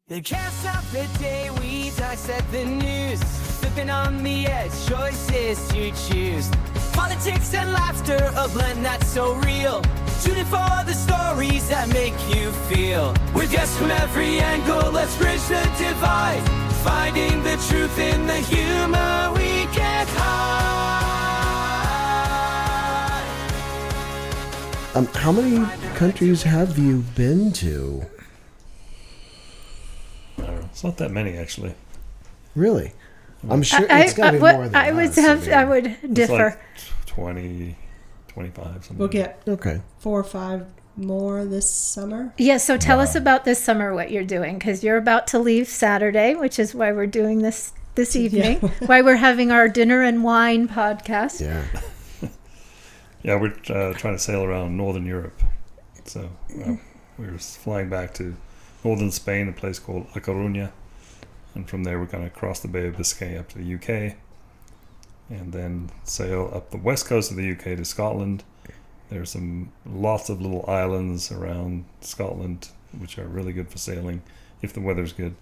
It can't stop the day we dissect the news. Flipping on the edge, choices to choose. Politics and laughter, a blend that's so real. Tune in for the stories that make you feel. With guests from every angle, let's bridge the divide. Finding the truth in the humor we can't hide. How many countries have you been to? I don't know. It's not that many, actually. Really? I'm sure it's got to be more than I would differ. It's like 20, 25, something. We'll get Okay. 4 or 5 more this summer. Yeah, so tell us about this summer, what you're doing, because you're about to leave Saturday, which is why we're doing this evening, why we're having our dinner and wine podcast. Yeah. Yeah, we're trying to sail around Northern Europe. So we're flying back to northern Spain, a place called A Coruña. And from there, we're going to cross the Bay of Biscay up to the UK. And then sail up the west coast of the UK to Scotland. There's lots of little islands around Scotland, which are really good for sailing, if the weather's good.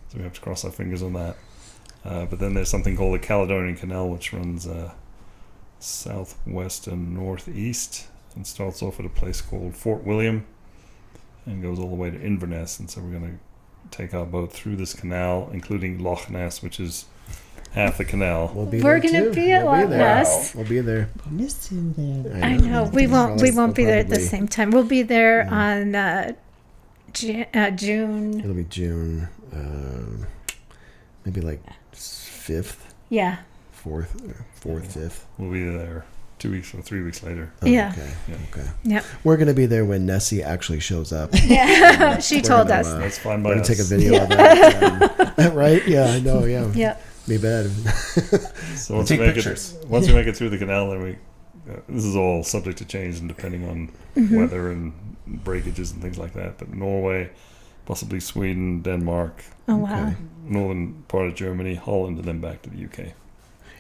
So we have to cross our fingers on that. But then there's something called the Caledonian Canal, which runs southwest and northeast, and starts off at a place called Fort William and goes all the way to Inverness. And so we're going to take our boat through this canal, including Loch Ness, which is half the canal. We're going to be at Loch Ness. We'll be there. Miss you there. I know. We won't be there at the same time. We'll be there on June. It'll be June, maybe like 5th. Yeah. 4th, 5th. We'll be there 2 weeks or 3 weeks later. Oh, Yeah. Okay. Yep. We're going to be there when Nessie actually shows up. Yeah. She told us. That's fine by We're going us. to take a video of that. Right? Yeah, I know. Yeah. Yep. Be bad. So once Take we make pictures. Once we make it through the canal, then this is all subject to change and depending on weather and breakages and things like that. But Norway, possibly Sweden, Denmark, Oh, wow. northern part of Germany, Holland, and then back to the UK.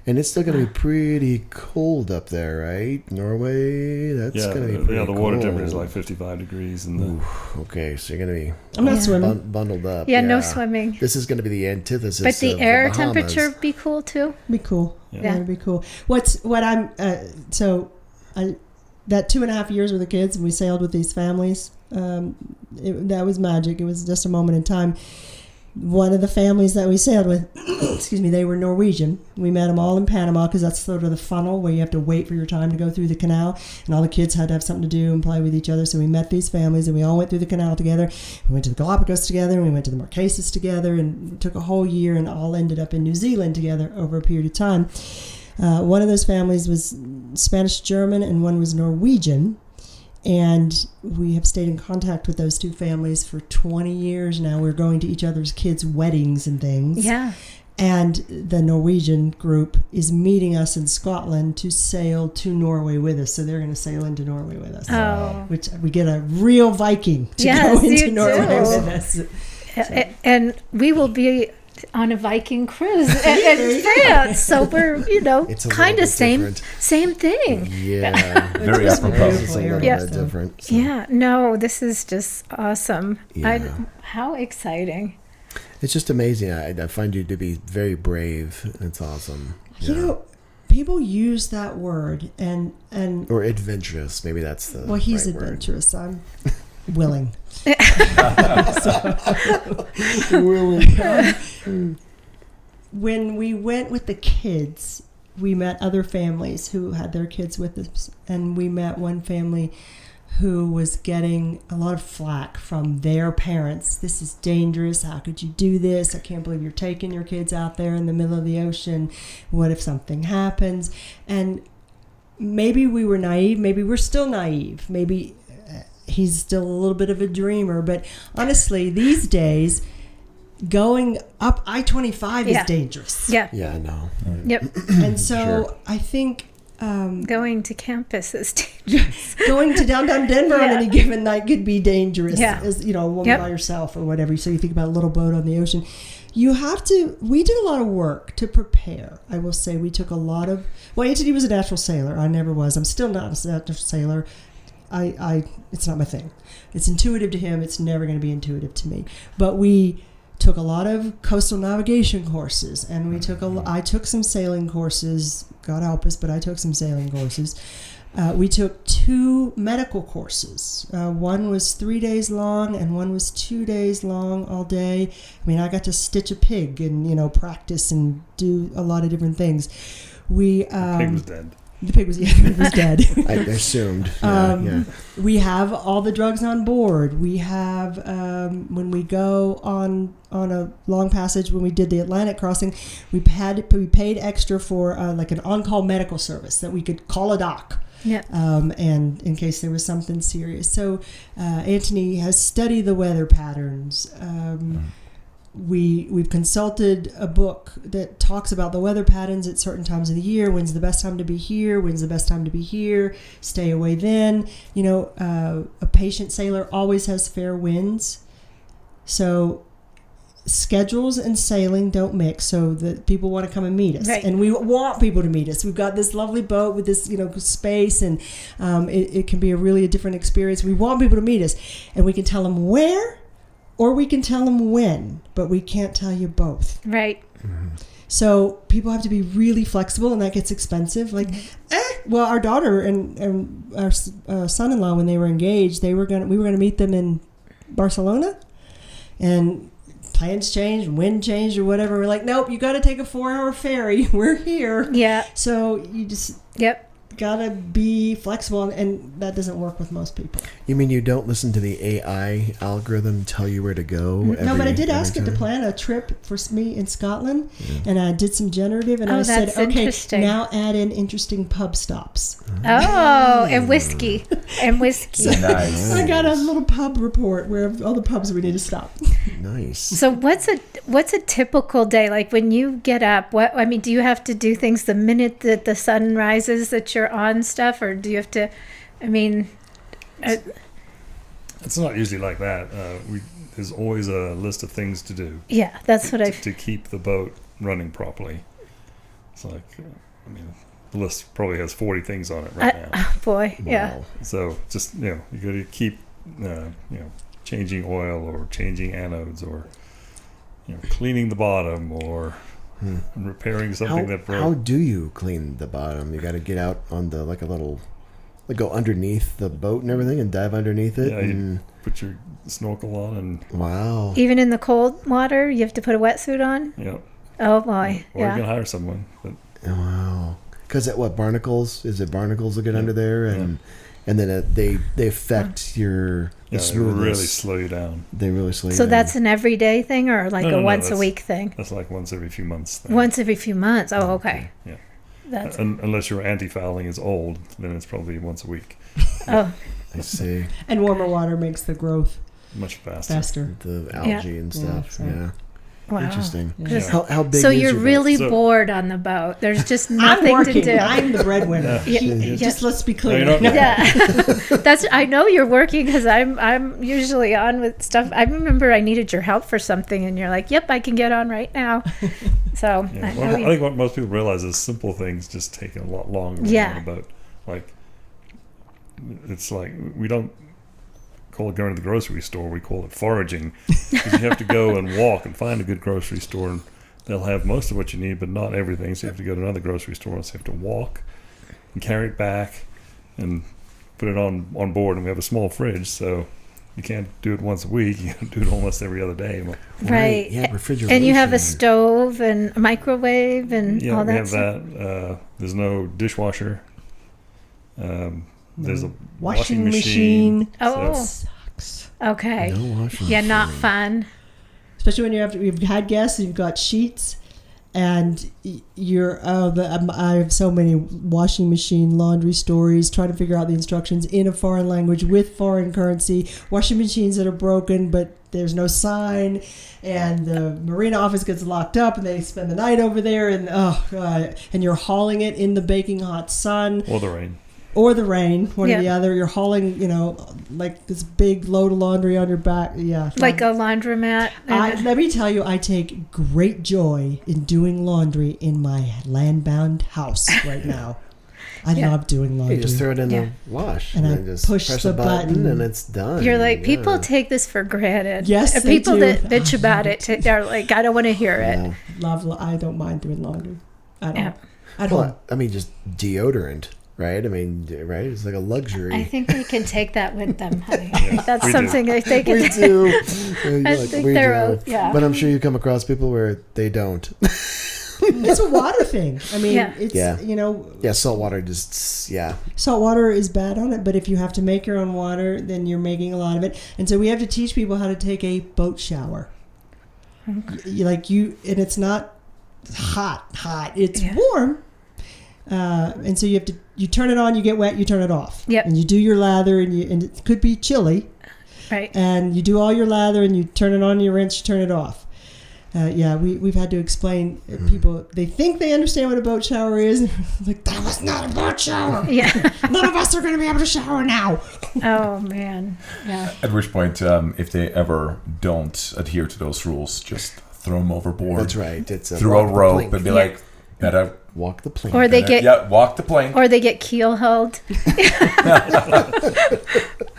And it's still going to be pretty cold up there, right? Norway, that's going to be pretty the water cold. temperature is like 55 degrees. And Okay, so you're going to be I'm not swimming. bundled up. Yeah, no swimming. This is going to be the antithesis But the of air Bahamas. temperature be cool too. Be cool. Yeah. It'd be cool. That 2.5 years with the kids, and we sailed with these families. That was magic. It was just a moment in time. One of the families that we sailed with, excuse me, they were Norwegian. We met them all in Panama because that's sort of the funnel where you have to wait for your time to go through the canal, and all the kids had to have something to do and play with each other. So we met these families, and we all went through the canal together. We went to the Galapagos together, and we went to the Marquesas together, and it took a whole year, and all ended up in New Zealand together over a period of time. One of those families was Spanish-German, and one was Norwegian. And we have stayed in contact with those two families for 20 years now. We're going to each other's kids' weddings and things. Yeah. And the Norwegian group is meeting us in Scotland to sail to Norway with us. So they're going to sail into Norway with us. Oh. Which we get a real Viking to Yes, go into you Norway do. with us. And we will be on a Viking cruise in France. So we're, It's a kind little of bit same thing. Yeah. Very It's apropos. It's a little Yeah. bit different. So. Yeah. No, this is just awesome. Yeah. How exciting. It's just amazing. I find you to be very brave. It's awesome. People use that word and Or adventurous. Maybe that's the well, he's right word. adventurous. I'm willing. When we went with the kids, we met other families who had their kids with us, and we met one family who was getting a lot of flack from their parents. This is dangerous. How could you do this? I can't believe you're taking your kids out there in the middle of the ocean. What if something happens? And maybe we were naive. Maybe we're still naive. Maybe he's still a little bit of a dreamer. But honestly, these days, going up I-25 is dangerous. Yeah. Yeah, I know. Yep. And so Sure. I think Going to campus is dangerous. going to downtown Denver on any given night could be dangerous. Yeah. As a woman by yourself or whatever. So you think about a little boat on the ocean. We did a lot of work to prepare. I will say we took a lot of, Anthony was a natural sailor. I never was. I'm still not a natural sailor. it's not my thing. It's intuitive to him. It's never going to be intuitive to me. But we took a lot of coastal navigation courses, and I took some sailing courses. God help us, but I took some sailing courses. We took 2 medical courses. One was 3 days long, and one was 2 days long all day. I mean, I got to stitch a pig and practice and do a lot of different things. The pig was dead. The pig was dead. I assumed. Yeah. We have all the drugs on board. We have when we go on a long passage. When we did the Atlantic crossing, we paid extra for like an on-call medical service that we could call a doc. Yeah. And in case there was something serious. So Anthony has studied the weather patterns. We've consulted a book that talks about the weather patterns at certain times of the year. When's the best time to be here? When's the best time to be here? Stay away then. A patient sailor always has fair winds. So schedules and sailing don't mix, so that people want to come and meet us. Right. And we want people to meet us. We've got this lovely boat with this space, and it can be a different experience. We want people to meet us, and we can tell them where or we can tell them when, but we can't tell you both. Right. So people have to be really flexible, and that gets expensive. Well, our daughter and our son-in-law, when they were engaged, we were gonna meet them in Barcelona, and plans changed, wind changed, or whatever. We're like, nope, you got to take a 4-hour ferry. We're here. Yeah. So you just gotta be flexible, and that doesn't work with most people. You mean you don't listen to the AI algorithm tell you where to go? No, but I did ask it to plan a trip for me in Scotland, and I did some generative, and I said, okay, now add in interesting pub stops. Oh, and whiskey. Nice. I got a little pub report where all the pubs we need to stop. Nice. So what's a typical day like when you get up? Do you have to do things the minute that the sun rises that you're on stuff, or do you have to? It's not usually like that. There's always a list of things to do. Yeah, that's what to keep the boat running properly. It's like, the list probably has 40 things on it right now. Oh boy, Wow. yeah. So just you got to keep changing oil or changing anodes or cleaning the bottom or repairing something that broke. How do you clean the bottom? You got to get out on the go underneath the boat and everything and dive underneath it. Yeah, you put your snorkel on and wow. Even in the cold water, you have to put a wetsuit on. Yeah. Oh boy, or you can hire someone. But wow. Because barnacles? Is it barnacles that get under there and then they affect your they smoothness. really slow you down. They really slow you So down. that's an everyday thing, or like a once a week thing? That's like once every few months thing. Once every few months. Oh, okay. Yeah. That's Unless your anti-fouling is old, then it's probably once a week. oh. I see. And warmer water makes the growth Much faster. The algae and stuff. Yeah, Yeah. Wow. Interesting. Yeah. How big So is you're your boat? really So- bored on the boat. There's just I'm nothing working. to do. I'm the breadwinner. Yeah. Just let's be clear. No, you're not. Yeah, I know you're working because I'm usually on with stuff. I remember I needed your help for something, and you're like, "Yep, I can get on right now." So Yeah. I Well, know I you- think what most people realize is simple things just take a lot longer Yeah. on a boat. Like, it's like we don't call it going to the grocery store. We call it foraging, because you have to go and walk and find a good grocery store, and they'll have most of what you need, but not everything. So you have to go to another grocery store, so you have to walk and carry it back and put it on board. And we have a small fridge, so you can't do it once a week. You can do it almost every other day. right. Yeah, refrigeration. And you have a stove and a microwave and Yeah, all we that have stuff. that. There's no dishwasher. There's a Washing machine. Oh, Sucks. okay. No washing Yeah, not machine. fun. Especially when you've had guests, you've got sheets, and I have so many washing machine laundry stories, trying to figure out the instructions in a foreign language with foreign currency, washing machines that are broken but there's no sign, and the marina office gets locked up and they spend the night over there, and oh God, and you're hauling it in the baking hot sun or the rain. or the rain, one or the Yeah. other. You're hauling, like this big load of laundry on your back. Yeah. Like a laundromat. Let me tell you, I take great joy in doing laundry in my land-bound house right now. I Yeah. love doing laundry. You just throw it in Yeah. the wash, And I then just push press the a button, button. and it's done. You're like, people Yeah. take this for granted. Yes, And they people do. that bitch about it, they're like, I don't want to hear it. Yeah. I don't mind doing laundry at Yeah. all. At home. Well, I mean, just deodorant, right? I mean, right? It's like a luxury. I think we can take that with them, honey. Yeah, That's we do. something I think. we do. I think they're, yeah. But I'm sure you come across people where they don't. It's a water thing. I mean, Yeah. it's, Yeah. you know, Yeah, salt water just, yeah. salt water is bad on it, but if you have to make your own water, then you're making a lot of it. And so we have to teach people how to take a boat shower. And it's not hot. It's Yeah. warm. And so you turn it on, you get wet, you turn it off. Yep. And you do your lather, and it could be chilly. Right. And you do all your lather, and you turn it on, you rinse, you turn it off. We've had to explain. People, they think they understand what a boat shower is. Like, that was not a boat shower. Yeah. None of us are going to be able to shower now. Oh, man. Yeah. At which point, if they ever don't adhere to those rules, just throw them overboard. That's right. It's a Throw a walk the rope plank. and be Yeah. like, better. Walk the plank. Or they get walk the plank. or they get keel hauled.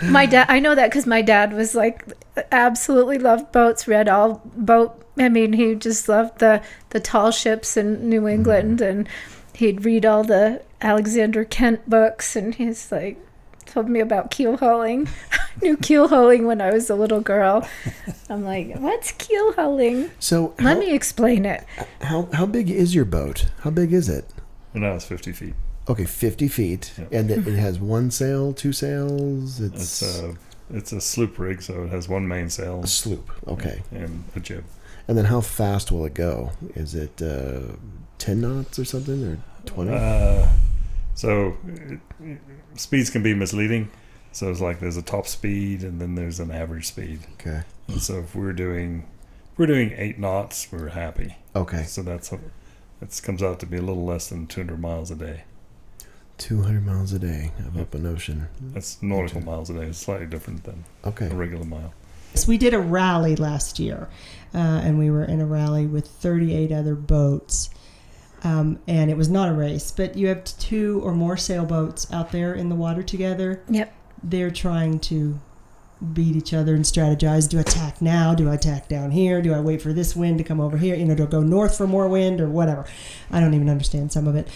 My dad, I know that because my dad was like, absolutely loved boats, read all boat. I mean, he just loved the tall ships in New England, and he'd read all the Alexander Kent books, and he's like, told me about keel hauling. Knew keel hauling when I was a little girl. I'm like, what's keel hauling? So Let me explain it. how big is your boat? How big is it? And now it's 50 feet. Okay, 50 feet. Yeah. And it has one sail, two sails? It's a sloop rig, so it has one mainsail a sloop. Okay. and a jib. And then how fast will it go? Is it 10 knots or something, or 20? Speeds can be misleading. So it's like there's a top speed and then there's an average speed. Okay. And so if we're doing 8 knots, we're happy. Okay. So that comes out to be a little less than 200 miles a day. 200 miles a day of open ocean. That's nautical miles a day. It's slightly different than Okay. a regular mile. So we did a rally last year, and we were in a rally with 38 other boats. And it was not a race, but you have 2 or more sailboats out there in the water together. Yep. They're trying to beat each other and strategize. Do I tack now? Do I tack down here? Do I wait for this wind to come over here? Do I go north for more wind or whatever? I don't even understand some of it.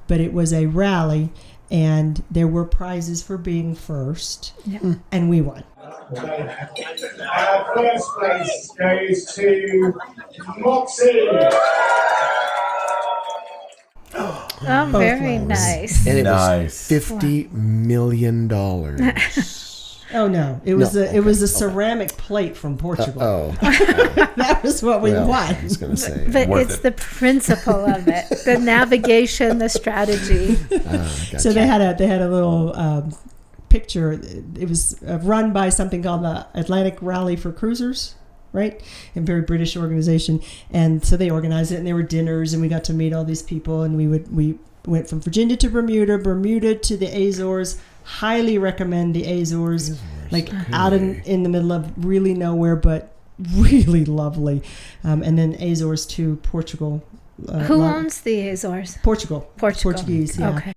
But it was a rally, and there were prizes for being first, Yep. and we won. First place goes to Moxie. Oh, very ways. nice. And it Nice. was $50 million. Oh no! It was a ceramic plate from Portugal. Oh, That was what we well, won. I was going to say. But Worth it's it. the principle of it, the navigation, the strategy. Gotcha. So they had a little picture. It was run by something called the Atlantic Rally for Cruisers, right? A very British organization. And so they organized it, and there were dinners, and we got to meet all these people. And we went from Virginia to Bermuda to the Azores. Highly recommend the Azores. Like out in the middle of really nowhere, but really lovely. And then Azores to Portugal. Who owns the Azores? Portugal? Portugal. Portuguese, yeah. Okay.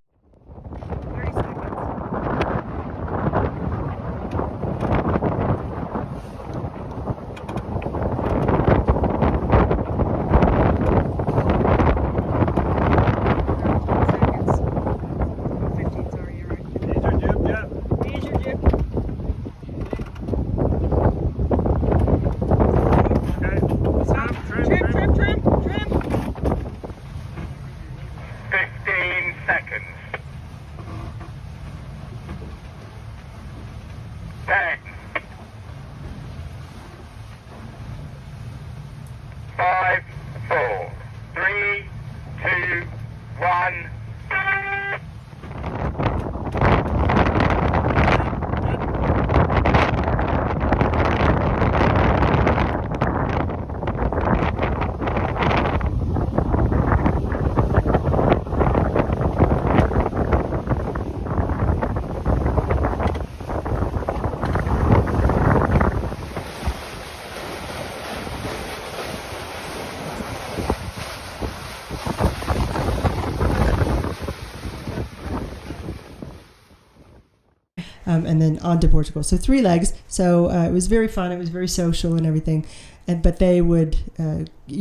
and then on to Portugal. So 3 legs. So it was very fun. It was very social and everything. But they would,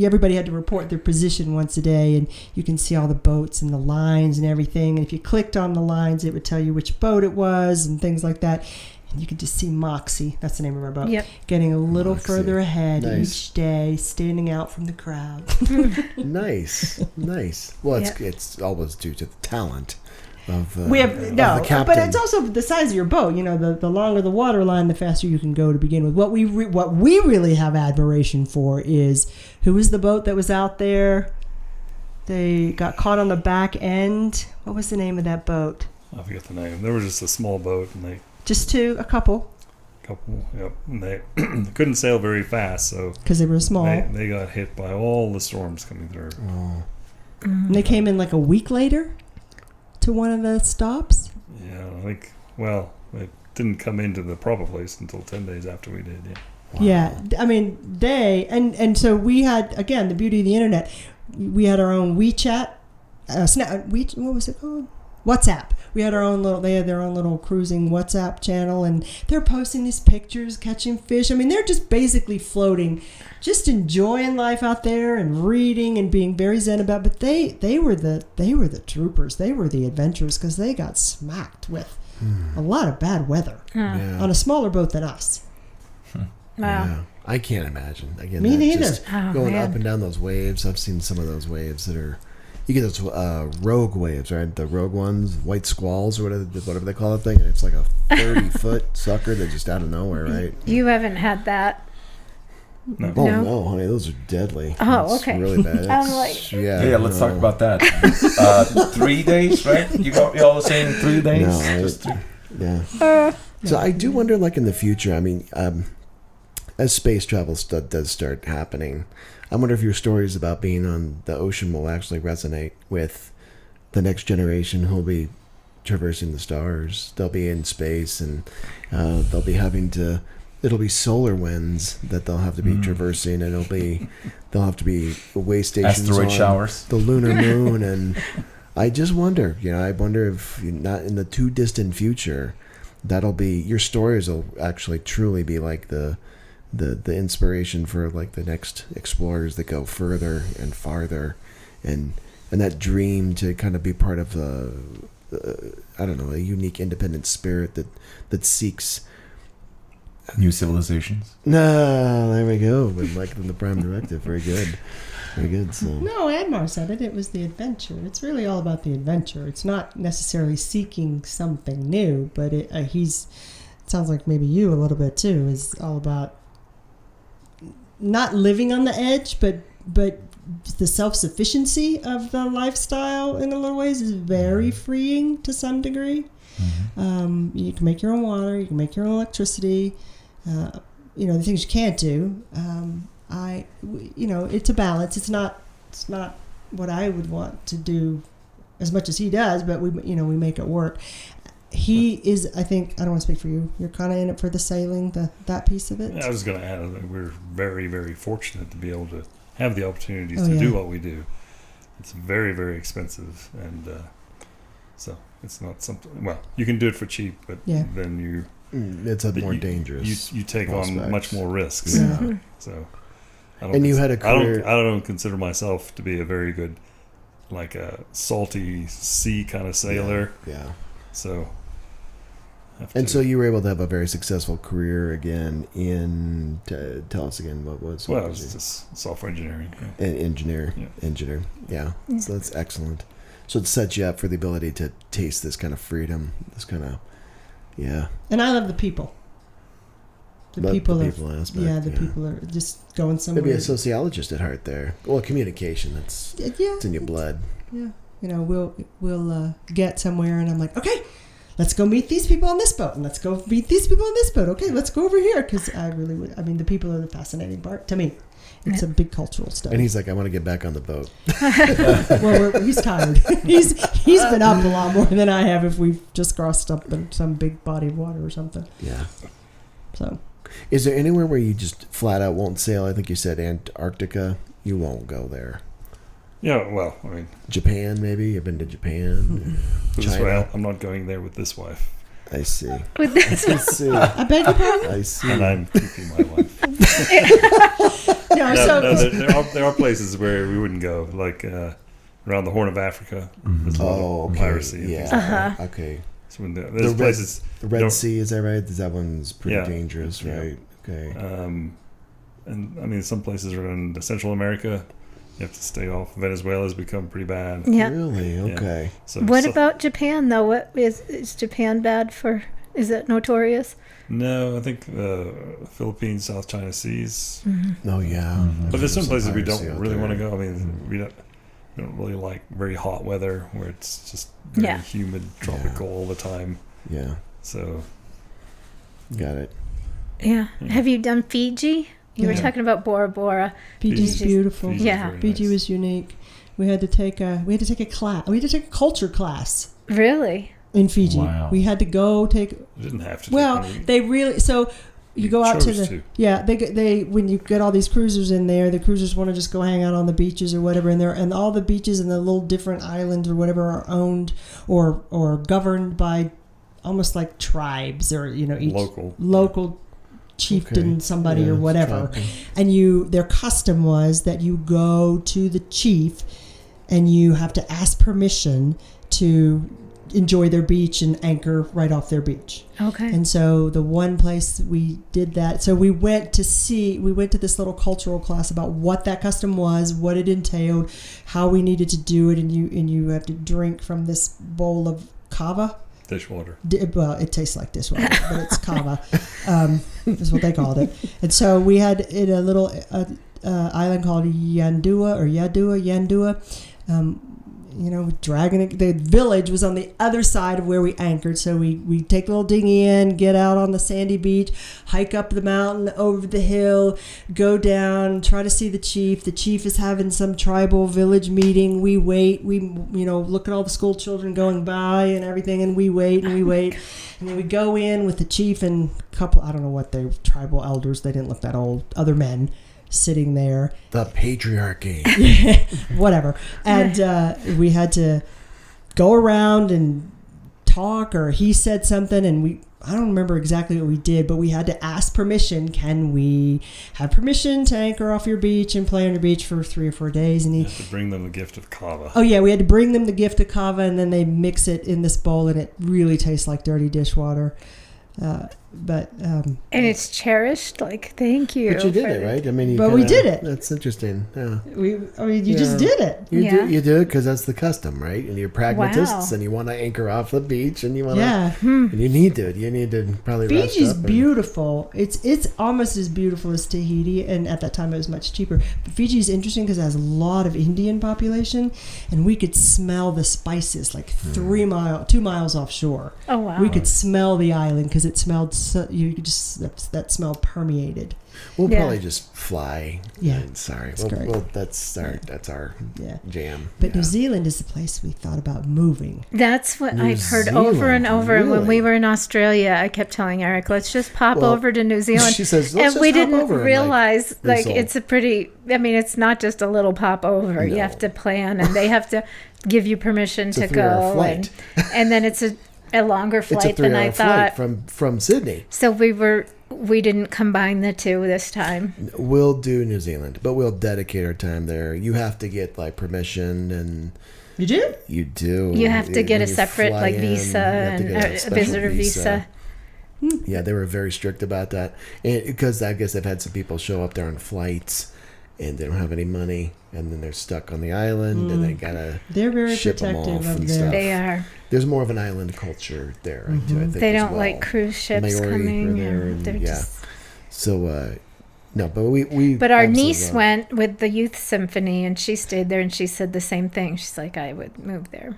everybody had to report their position once a day, and you can see all the boats and the lines and everything. And if you clicked on the lines, it would tell you which boat it was and things like that. And you could just see Moxie, that's the name of our boat, getting a little further ahead each day, standing out from the crowd. Nice. Well, it's always due to the talent of we have of the captain. but it's also the size of your boat. The longer the water line, the faster you can go to begin with. What we really have admiration for is who was the boat that was out there. They got caught on the back end. What was the name of that boat? I forget the name. There was just a small boat, and they a couple, and they couldn't sail very fast, so because they were small. They got hit by all the storms coming through. And they came in like a week later to one of the stops. Yeah, I think. Well, it didn't come into the proper place until 10 days after we did. Yeah. Wow. Yeah, I mean and so we had, again, the beauty of the internet. We had our own WeChat, what was it called? WhatsApp. We had they had their own little cruising WhatsApp channel, and they're posting these pictures, catching fish. I mean, they're just basically floating, just enjoying life out there and reading and being very zen about it. But they were the troopers. They were the adventurers, because they got smacked with a lot of bad weather on a smaller boat than us. Wow. Yeah. I can't imagine. Again, Me neither. Just going up and down those waves. I've seen some of those waves that are. You get those rogue waves, right? The rogue ones, white squalls, or whatever they call that thing. And it's like a 30-foot sucker that just out of nowhere, right? You haven't had that. No. Oh no, honey, those are deadly. Oh, It's okay. really bad. I'm like, Yeah, let's talk about that. 3 days, right? Y'all saying 3 days? No, Just 3. Yeah. So I do wonder, like in the future. I mean, as space travel does start happening, I wonder if your stories about being on the ocean will actually resonate with the next generation who'll be traversing the stars. They'll be in space, and they'll be having to. It'll be solar winds that they'll have to be traversing, and they'll have to be way stations Asteroid on showers, the lunar moon, and I just wonder. I wonder if not in the too distant future, that'll be your stories will actually truly be like the inspiration for like the next explorers that go further and farther, and that dream to kind of be part of I don't know, a unique independent spirit that seeks new civilizations. No, there we go. With like the Prime Directive, very good. So No, Admar said it. It was the adventure. It's really all about the adventure. It's not necessarily seeking something new, but it sounds like maybe you a little bit too, is all about not living on the edge, but the self-sufficiency of the lifestyle in a lot of ways is very freeing to some degree. You can make your own water, you can make your own electricity, the things you can't do. It's a balance. It's not what I would want to do as much as he does, but we make it work. He is, I think, I don't want to speak for you. You're kind of in it for the sailing, that piece of it. Yeah, I was going to add that we're very, very fortunate to be able to have the opportunities to do what we do. It's very, very expensive, and so it's not something. Well, you can do it for cheap, but then it's more dangerous. You take on much more risks. Yeah. So, you had a career. I don't consider myself to be a very good, like a salty sea kind of sailor. Yeah. So. So you were able to have a very successful career again in. Tell us again what was. Well, it was just software engineering. Yeah. Engineer. Yeah. So that's excellent. So it sets you up for the ability to taste this kind of freedom, this kind of, And I love the people. The people aspect. People are just going somewhere. Maybe a sociologist at heart there. Well, communication, it's in your blood. Yeah. We'll get somewhere, and I'm like, okay, let's go meet these people on this boat, and let's go meet these people on this boat. Okay, let's go over here, because the people are the fascinating part to me. It's a big cultural study. And he's like, I want to get back on the boat. Well, he's tired. He's been up a lot more than I have if we've just crossed up in some big body of water or something. Yeah. So, is there anywhere where you just flat out won't sail? I think you said Antarctica. You won't go there. Yeah, well, I mean, Japan maybe. You've been to Japan. China. I'm not going there with this wife. I see. with this. I see. I beg your pardon? I see. And I'm keeping my wife. No, No, so there are places where we wouldn't go, like around the Horn of Africa. There's a lot Oh, of okay. piracy. And things like that. Yeah. Okay. So when there's places. The you Red don't- Sea, is that right? That one's pretty Yeah. dangerous, Yeah. right? Okay. And I mean, some places around Central America, you have to stay off. Venezuela's become pretty bad. Yeah. Really? Okay. So, What about Japan though? What is Japan bad for? Is it notorious? No, I think Philippines, South China Seas. Oh, yeah. But there's some places we piracy don't out really there. want to go. I mean, we don't really like very hot weather where it's just very Yeah. humid, tropical all the time. Yeah. So Got it. Yeah. Have you done Fiji? You were Yeah. talking about Bora Bora. Fiji's Fiji's- beautiful. Fiji's Yeah. very Fiji nice. was unique. We had to take a class. We had to take a culture class Really? in Fiji. Wow. We had to go take. You didn't have to. Well, take one. they really so. You go out to chose the they when you get all these cruisers in there, the cruisers want to just go hang out on the beaches or whatever, and all the beaches and the little different islands or whatever are owned or governed by almost like tribes or each local chieftain, Okay. somebody Yeah, or it's whatever, tribal. and their custom was that you go to the chief and you have to ask permission to enjoy their beach and anchor right off their beach. Okay. And so the one place we did that, so we went to this little cultural class about what that custom was, what it entailed, how we needed to do it, and you have to drink from this bowl of kava. Dishwater. Well, it tastes like dishwater, but it's kava, is what they called it. And so we had in a little island called Yandua. Dragging it. The village was on the other side of where we anchored, so we take the little dinghy in, get out on the sandy beach, hike up the mountain, over the hill, go down, try to see the chief. The chief is having some tribal village meeting. We wait. We look at all the school children going by and everything, and we wait, and then we go in with the chief and a couple. I don't know what they tribal elders. They didn't look that old. Other men sitting there. The patriarchy. Whatever. And we had to go around and talk, or he said something, and I don't remember exactly what we did, but we had to ask permission. Can we have permission to anchor off your beach and play on your beach for 3 or 4 days? And You have to bring them the gift of kava. oh yeah, we had to bring them the gift of kava, and then they mix it in this bowl, and it really tastes like dirty dishwater. And it's cherished. Like, thank you. But you did for it, right? I mean, But we did it. That's interesting. Yeah. You just did it. You do it because that's the custom, right? And you're pragmatists, Wow. and you want to anchor off the beach, and you want to. Yeah. And you need to. You need to probably. rest Fiji's up and- beautiful. It's almost as beautiful as Tahiti, and at that time it was much cheaper. But Fiji is interesting because it has a lot of Indian population, and we could smell the spices like 2 miles offshore. Oh wow. We could smell the island because it smelled. You could just that smell permeated. We'll Yeah. probably just fly. Yeah. Sorry. It's great. That's our Yeah. jam. But yeah. New Zealand is the place we thought about moving. That's what New I've heard over and Zealand, over. And when we really? were in Australia, I kept telling Eric, "Let's just pop Well, over to New Zealand." she says, "Let's and just we hop didn't over," and, realize like, it's a pretty. I mean, it's not just a little pop over. You No. have to plan, and they have to give you permission It's a to 3-hour go, flight. and then it's a longer It's a flight than I 3-hour flight thought. from Sydney. So we didn't combine the two this time. We'll do New Zealand, but we'll dedicate our time there. You have to get like permission, and You do? you do. You have to get When a you separate fly like in, visa you have to and get a a special visitor visa. Yeah, they were very strict about that, because I guess they've had some people show up there on flights and they don't have any money, and then they're stuck on the island, and they gotta They're very ship 'em protective off of and their. stuff. They are. There's more of an island culture there, I think. They as don't well. like cruise ships Maori coming. were there, and they're and, yeah. just. So, no, but we. But our absolutely niece love- went with the youth symphony, and she stayed there, and she said the same thing. She's like, I would move there.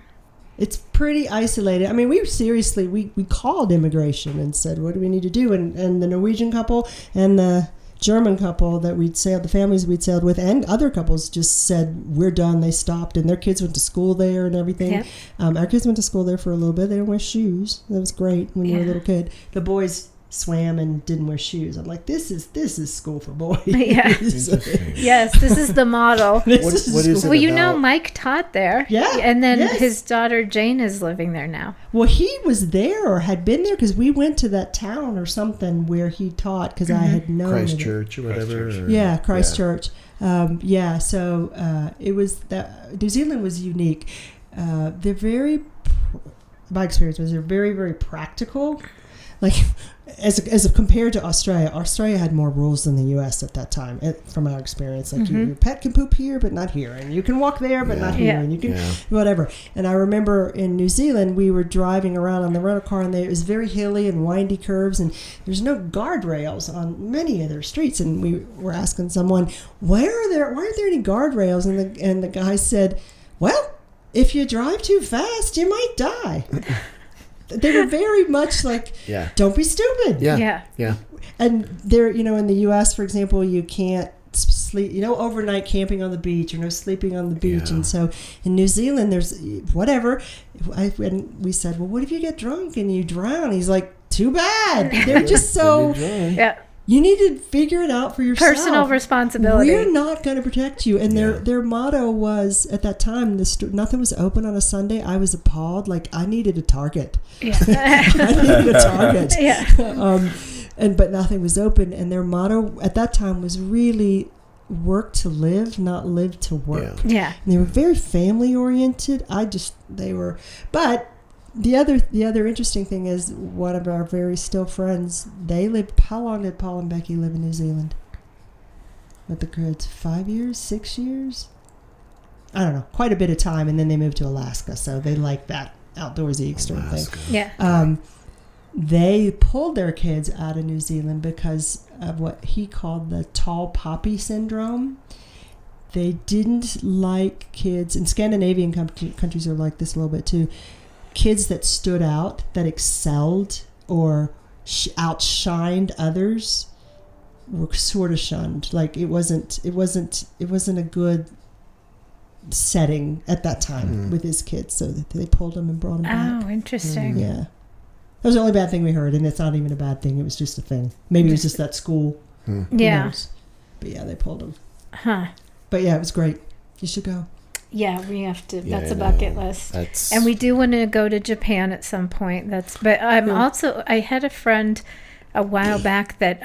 It's pretty isolated. I mean, we called immigration and said, what do we need to do? And the Norwegian couple and the German couple that the families we'd sailed with, and other couples just said, we're done. They stopped, and their kids went to school there and everything. Yeah. Our kids went to school there for a little bit. They didn't wear shoes. That was great when you were a Yeah. little kid. The boys swam and didn't wear shoes. I'm like, this is school for boys. Yeah. Yes, this is the model. What is it Well, you know, about- Mike taught there. Yeah, And then yes. his daughter Jane is living there now. Well, he was there or had been there because we went to that town or something where he taught because I had known of it. Christchurch or whatever? Christchurch. or- Yeah, Christchurch. So it was that New Zealand was unique. They're very, my experience was they're very, very practical. Like as compared to Australia, Australia had more rules than the U.S. at that time. From our experience, like your pet can poop here, but not here, and you can walk there, but not here, Yeah. and you can whatever. And I remember in New Zealand, we were driving around on the rental car, and it was very hilly and windy curves, and there's no guardrails on many of their streets. And we were asking someone, why aren't there any guardrails? And the guy said, well, if you drive too fast, you might die. They were very much like, don't be stupid. Yeah. And there, in the U.S., for example, you can't sleep, overnight camping on the beach or no sleeping on the beach. Yeah. And so in New Zealand, there's whatever. And we said, well, what if you get drunk and you drown? He's like, too bad. They're just so, Yeah. you need to figure it out for yourself. Personal responsibility. We're not going to protect you. And their motto was, at that time, nothing was open on a Sunday. I was appalled. Like, I needed a target. Yeah. I needed a target. Yeah. But nothing was open. And their motto at that time was really work to live, not live to work. Yeah. And they were very family oriented. But the other interesting thing is one of our very still friends, how long did Paul and Becky live in New Zealand? With the kids, 5 years, 6 years? I don't know, quite a bit of time, and then they moved to Alaska, so they like that outdoorsy extreme thing. Yeah. They pulled their kids out of New Zealand because of what he called the tall poppy syndrome. They didn't like kids, and Scandinavian countries are like this a little bit too. Kids that stood out, that excelled or outshined others, were sort of shunned. Like it wasn't a good setting at that time with his kids. So they pulled them and brought them back. Oh, interesting. Yeah, that was the only bad thing we heard, and it's not even a bad thing. It was just a thing. Maybe it was just that school. Who knows? But yeah, they pulled them. Huh. But yeah, it was great. You should go. Yeah, we have to. Yeah, That's a I bucket know. list. That's- And we do want to go to Japan at some point. But I'm also. I had a friend a while back that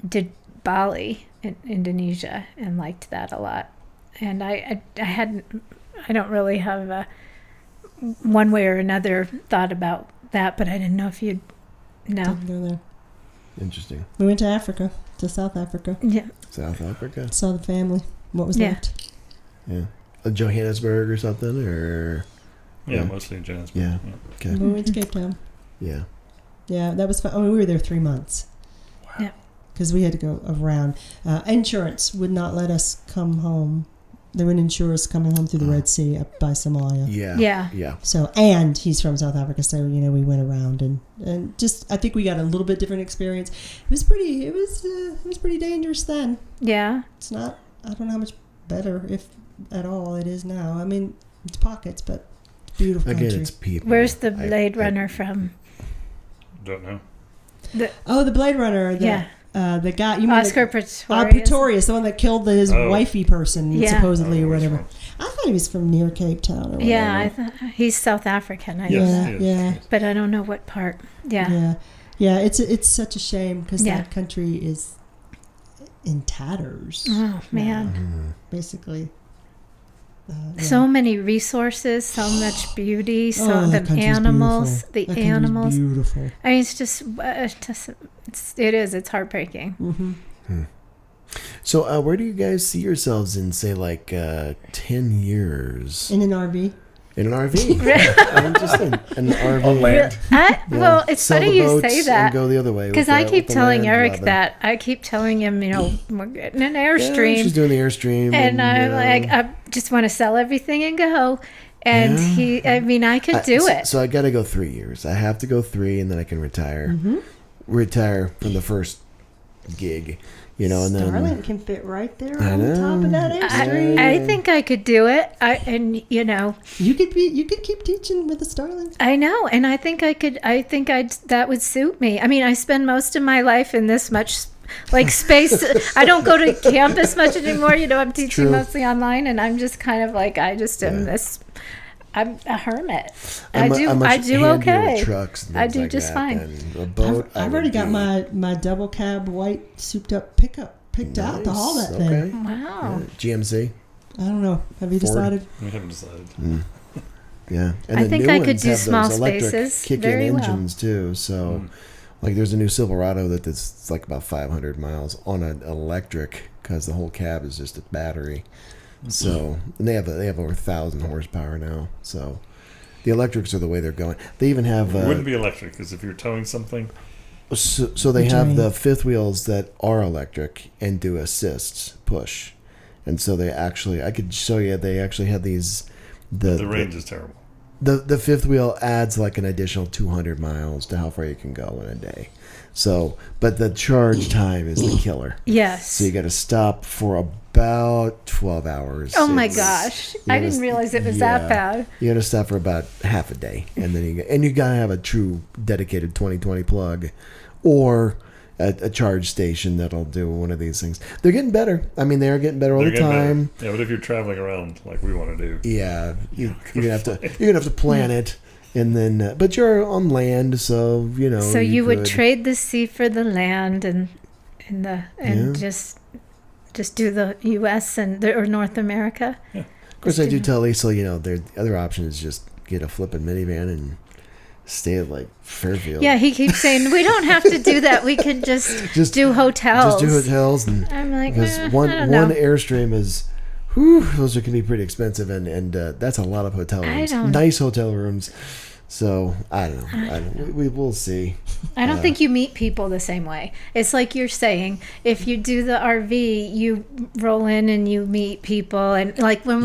did Bali in Indonesia and liked that a lot. And I don't really have a one way or another thought about that, but I didn't know if you'd know. Didn't go there. Interesting. We went to Africa, to South Africa. Yeah. South Africa. Saw the family. What was left? Yeah. Johannesburg or something, or Yeah, mostly in Johannesburg. Yeah. Okay. We went to Cape Town. Yeah. Yeah, that was fun. We were there 3 months. Wow. Yeah. Because we had to go around. Insurance would not let us come home. They wouldn't insure us coming home through the Red Sea up by Somalia. Yeah. So, and he's from South Africa, so we went around and just I think we got a little bit different experience. It was pretty dangerous then. Yeah. It's not. I don't know how much better, if at all, it is now. I mean, it's pockets, but it's beautiful Again, country. it's people. Where's the Blade Runner from? Don't know. The Blade Runner. The guy. You mean Oscar Pistorius. Pistorius. The one that killed his wifey person, Yeah. supposedly, or Oh, whatever. I thought he was from near Cape Town or whatever. Yeah, I thought he's South African. I Yes, know. he is. Yeah. But I don't know what part. Yeah. Yeah. It's such a shame because Yeah. that country is in tatters. Oh man. Basically. So many resources, so much beauty, that the country's animals, beautiful. the That country's animals. beautiful. I mean, it's heartbreaking. Mm-hmm. So, where do you guys see yourselves in, say, like 10 years? In an RV. In an RV. I'm just in an RV. On land. Well, it's Sell funny the you boats say and that go the other way. because with I the- keep with the telling land Eric loving. that. I keep telling him, we're getting an Yeah, Airstream, she's doing the Airstream. and I'm like, I just want to sell everything and go. And I could do it. So I got to go 3 years. I have to go 3, and then I can retire. Mm-hmm. Retire from the first gig, you know. And then Starlink can fit right there I on the top know. of that Airstream. I think I could do it. You could keep teaching with the Starlink. I know, and I think that would suit me. I mean, I spend most of my life in this much space. I don't go to campus much anymore. I'm teaching true. mostly online, and I'm just kind of like, I just am this. I'm a hermit. I do handier okay. with trucks and I things do like just that fine. than a boat. I've already got my double cab white souped up pickup picked out to haul that thing. Wow. GMC. I don't know. Have you Ford. decided? We haven't decided. Yeah, and I the think new I could ones do have small those electric spaces kick-in very well. engines too. So, like, there's a new Silverado that's like about 500 miles on an electric because the whole cab is just a battery. So, and they have over 1,000 horsepower now. So, the electrics are the way they're going. They even have It wouldn't be electric because if you're towing something, so they have the fifth wheels that are electric and do assists push, and so they actually I could show you they actually have these. the range is terrible. The fifth wheel adds like an additional 200 miles to how far you can go in a day. So, but the charge time is the killer. Yes. So you got to stop for about 12 hours. Oh my gosh! I didn't realize it was that bad. You got to stop for about half a day, and then you got to have a true dedicated 2020 plug, or a charge station that'll do one of these things. They're getting better. I mean, they are getting better all the time. Better. Yeah, but if you're traveling around like we want to do, Yeah, you're gonna have to plan it. And then, but you're on land, so So you would could- trade the sea for the land, and just do the U.S. or North America. Of course, I do tell Liesl, the other option is just get a flipping minivan and stay at like Fairfield. Yeah, he keeps saying we don't have to do that. We can just do hotels. Just do hotels, and I'm like, because I one don't know. Airstream is, those can be pretty expensive, and that's a lot of hotel rooms, nice hotel rooms. So I don't know. We will see. I don't think you meet people the same way. It's like you're saying, if you do the RV, you roll in and you meet people, and like when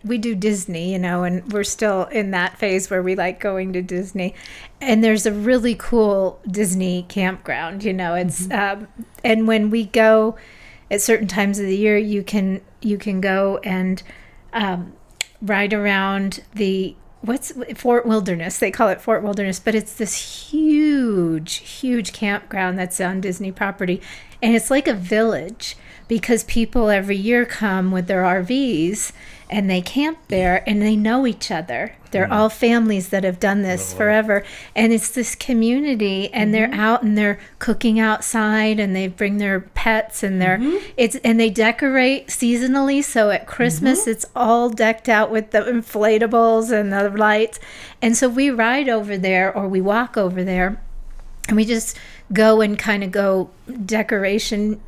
we do Disney, and we're still in that phase where we like going to Disney, and there's a really cool Disney campground. It's and when we go at certain times of the year, you can go and ride around the Fort Wilderness. They call it Fort Wilderness, but it's this huge campground that's on Disney property, and it's like a village because people every year come with their RVs and they camp there and they know each other. They're all families that have done this forever, and it's this community, and they're out and they're cooking outside, and they bring their pets, and and they decorate seasonally. So at Christmas it's all decked out with the inflatables and the lights, and so we ride over there or we walk over there, and we just go and kind of go decoration,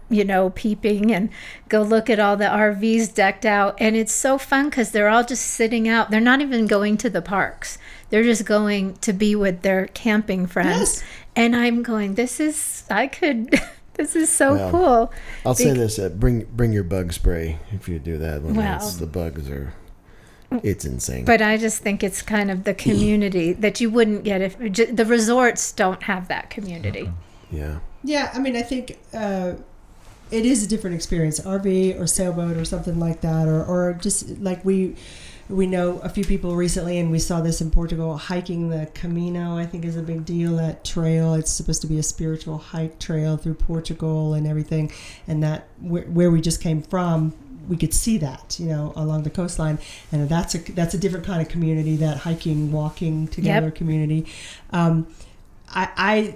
peeping, and go look at all the RVs decked out. And it's so fun because they're all just sitting out. They're not even going to the parks. They're just going to be with their camping friends. Yes. And I'm going, this is so cool. I'll say this, bring your bug spray if you do that. The bugs are... It's insane. But I just think it's kind of the community that you wouldn't get if the resorts don't have that community. Yeah. Yeah, I mean, I think it is a different experience, RV or sailboat or something like that, or just like we know a few people recently, and we saw this in Portugal, hiking the Camino. I think is a big deal. That trail, it's supposed to be a spiritual hike trail through Portugal and everything, and that where we just came from, we could see that, along the coastline, and that's a different kind of community, that hiking, walking together community. I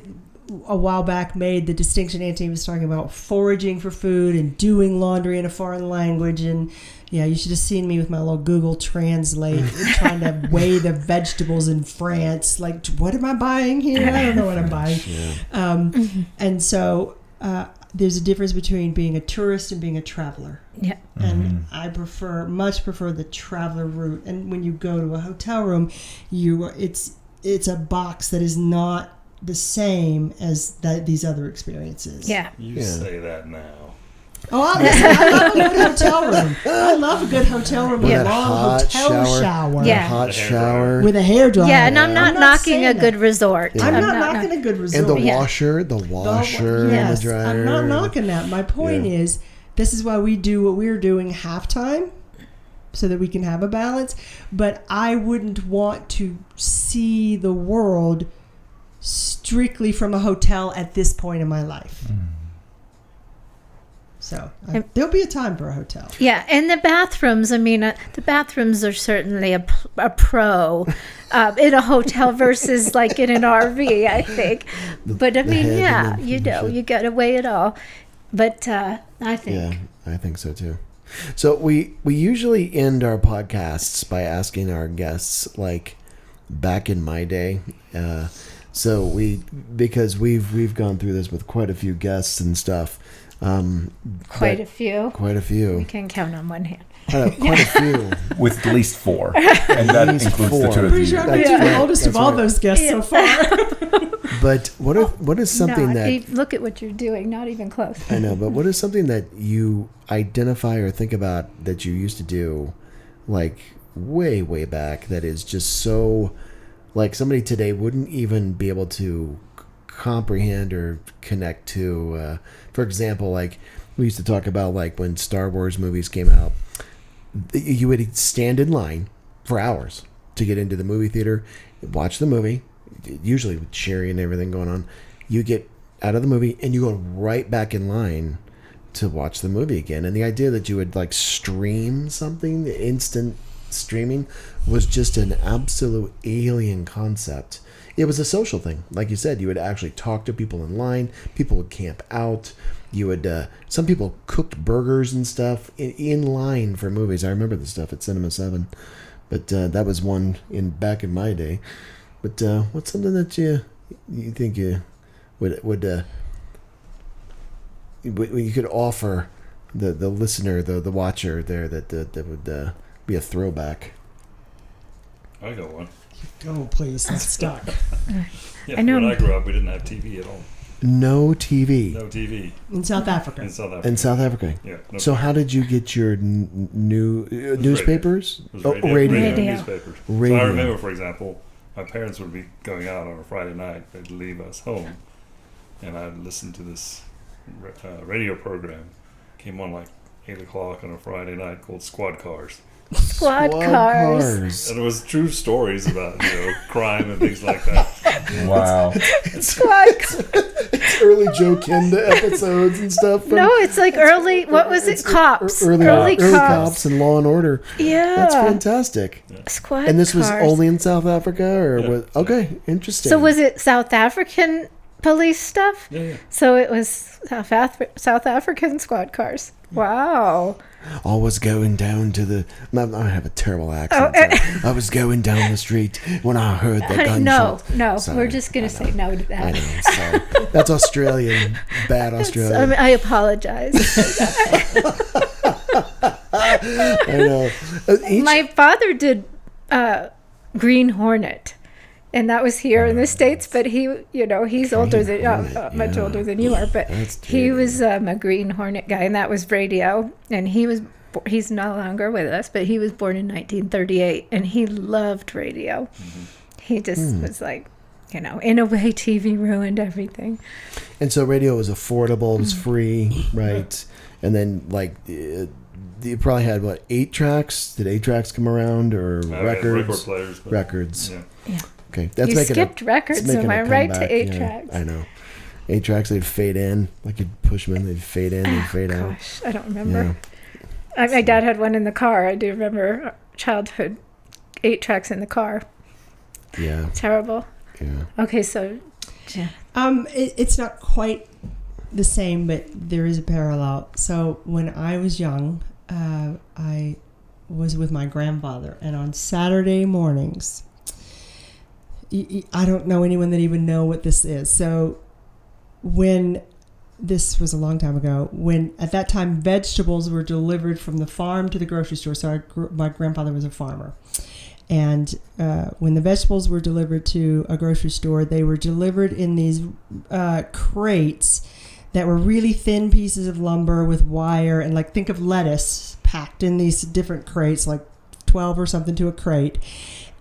a while back made the distinction. Anthony was talking about foraging for food and doing laundry in a foreign language, and you should have seen me with my little Google Translate trying to weigh the vegetables in France. Like, what am I buying here? I don't know what I'm buying. And so there's a difference between being a tourist and being a traveler. Yeah. And I much prefer the traveler route. And when you go to a hotel room, it's a box that is not the same as these other experiences. You say that now. Oh, I love a good hotel room. I love a good hotel room with a long hotel shower. Yeah. Hot shower. With a hairdryer. Yeah, and I'm not knocking a good resort. I'm not knocking a good resort. And the washer and the dryer. I'm not knocking that. My point is, this is why we do what we're doing halftime, so that we can have a balance. But I wouldn't want to see the world strictly from a hotel at this point in my life. So there'll be a time for a hotel. Yeah, and the bathrooms, I mean, the bathrooms are certainly a pro in a hotel versus like in an RV, I think. But I mean, you got to weigh it all. But I think. Yeah, I think so too. So we usually end our podcasts by asking our guests, like, back in my day. So because we've gone through this with quite a few guests and stuff. Quite a few. We can count on one hand. Quite a few. With at least 4. And that includes the 2 of Pretty you. sure I'm the oldest of all those guests so far. But what is something look at what you're doing, not even close. I know, but what is something that you identify or think about that you used to do, like way back, that is just so, like, somebody today wouldn't even be able to comprehend or connect to? For example, like we used to talk about, like when Star Wars movies came out, you would stand in line for hours to get into the movie theater, watch the movie, usually with Sherry and everything going on. You get out of the movie and you go right back in line to watch the movie again. And the idea that you would like stream something, the instant streaming, was just an absolute alien concept. It was a social thing. Like you said, you would actually talk to people in line. People would camp out. You would, some people cooked burgers and stuff in line for movies. I remember the stuff at Cinema 7. But that was one back in my day. But what's something that you think you would you could offer the listener, the watcher there, that would be a throwback? I got one. Oh, please, I'm stuck. Yeah, when I grew up, we didn't have TV at all. No TV. No TV. In South Africa. In South Africa. Yeah. So how did you get your newspapers? Radio. Newspapers. Radio. So I remember, for example, my parents would be going out on a Friday night. They'd leave us home, and I'd listen to this radio program. Came on like 8 o'clock on a Friday night called Squad Cars. Squad cars. And it was true stories about, crime and things like that. Wow. Squad cars. It's early Joe Kenda episodes and stuff. No, it's like early, what was it? Cops. Early cops and Law and Order. Yeah. That's fantastic. Yeah. Squad And this cars. was only in South Africa? Or okay, interesting. So was it South African police stuff? Yeah. So it was South African squad cars. Wow. I was going down to the... I have a terrible accent. So I was going down the street when I heard the gunshot. No. Sorry, We're just going to say no to that. I know. Sorry. That's Australian. Bad Australian. I apologize. I know. My father did Green Hornet. And that was here in the States, but he's older than much older than you are. But he was a Green Hornet guy, and that was radio. And he's no longer with us, but he was born in 1938, and he loved radio. Mm-hmm. He just was like, in a way, TV ruined everything. And so radio was affordable, it was free, right? And then you probably had 8 tracks? Did 8 tracks come around, or records? Record players. Records. Yeah. Okay, that's you making skipped records, am I right, to 8 tracks? I know. 8 tracks, they'd fade in. Like you'd push them in, they'd fade in, they'd fade out. Gosh, I don't remember. Yeah. My dad had one in the car. I do remember childhood 8 tracks in the car. Yeah. Terrible. Yeah. Okay, so... Yeah. It's not quite the same, but there is a parallel. So when I was young, I was with my grandfather, and on Saturday mornings... I don't know anyone that even know what this is. So this was a long time ago, when at that time vegetables were delivered from the farm to the grocery store. So my grandfather was a farmer. And when the vegetables were delivered to a grocery store, they were delivered in these crates that were really thin pieces of lumber with wire, and like think of lettuce packed in these different crates, like 12 or something to a crate.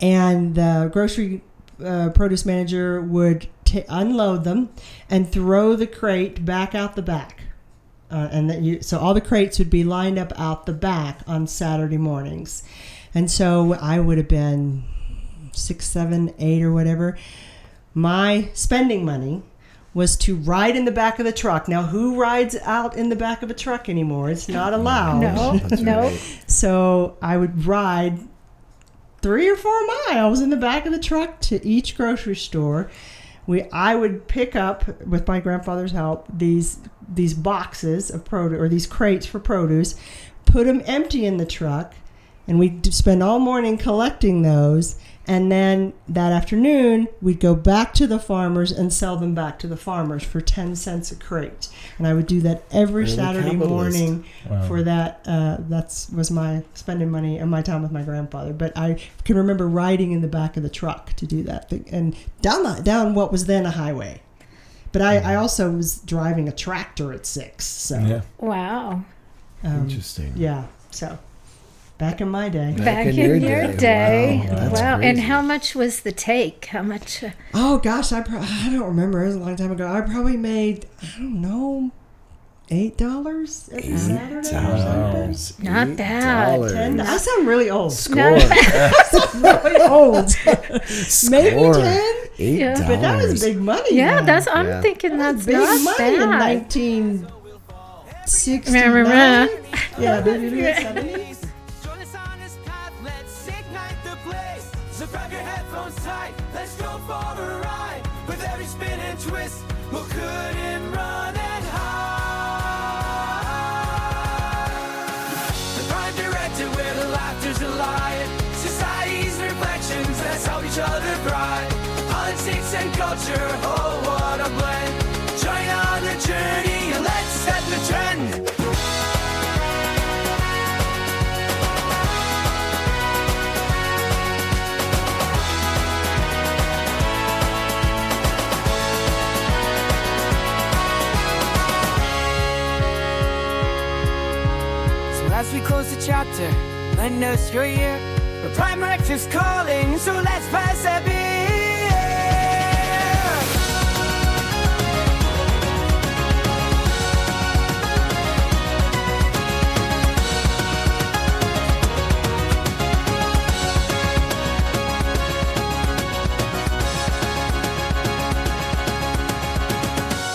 And the grocery produce manager would unload them and throw the crate back out the back. So all the crates would be lined up out the back on Saturday mornings. And so I would have been 6, 7, 8 or whatever. My spending money was to ride in the back of the truck. Now, who rides out in the back of a truck anymore? It's not allowed. No. Right. So I would ride 3 or 4 miles in the back of the truck to each grocery store. I would pick up, with my grandfather's help, these boxes of produce, or these crates for produce, put them empty in the truck, and we'd spend all morning collecting those. And then that afternoon, we'd go back to the farmers and sell them back to the farmers for 10 cents a crate. And I would do that every Saturday morning. Wow. For that. That was my spending money and my time with my grandfather. But I can remember riding in the back of the truck to do that thing, and down what was then a highway. But I also was driving a tractor at 6. So Yeah. Wow. Interesting. Yeah. So back in my day. Back in your day. Wow, that's Wow. crazy. And how much was the take? How much? Oh gosh, I don't remember. It was a long time ago. I probably made, I don't know, $8 every Saturday or something. Not bad. $10. I sound really old. Score. Really old. Maybe Score. 10. $8. But that was big money. Yeah, then. I'm thinking that's big not money in bad. 1969. Yeah, maybe 70s. Join us on this path, let's ignite the blaze. So grab your headphones tight, let's go for a ride. With every spin and twist, we'll cut and run and hide. The Prime Directive, where the laughter's alive. Society's reflections, let's help each other thrive. Politics and culture, oh what a blend. Join on the journey and let's set the trend. As we close the chapter, let us you're here. The Prime Directive's calling, so let's pass that beer.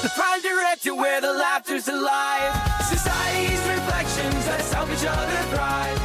The Prime Directive, where the laughter's alive. Society's reflections, let's help each other thrive.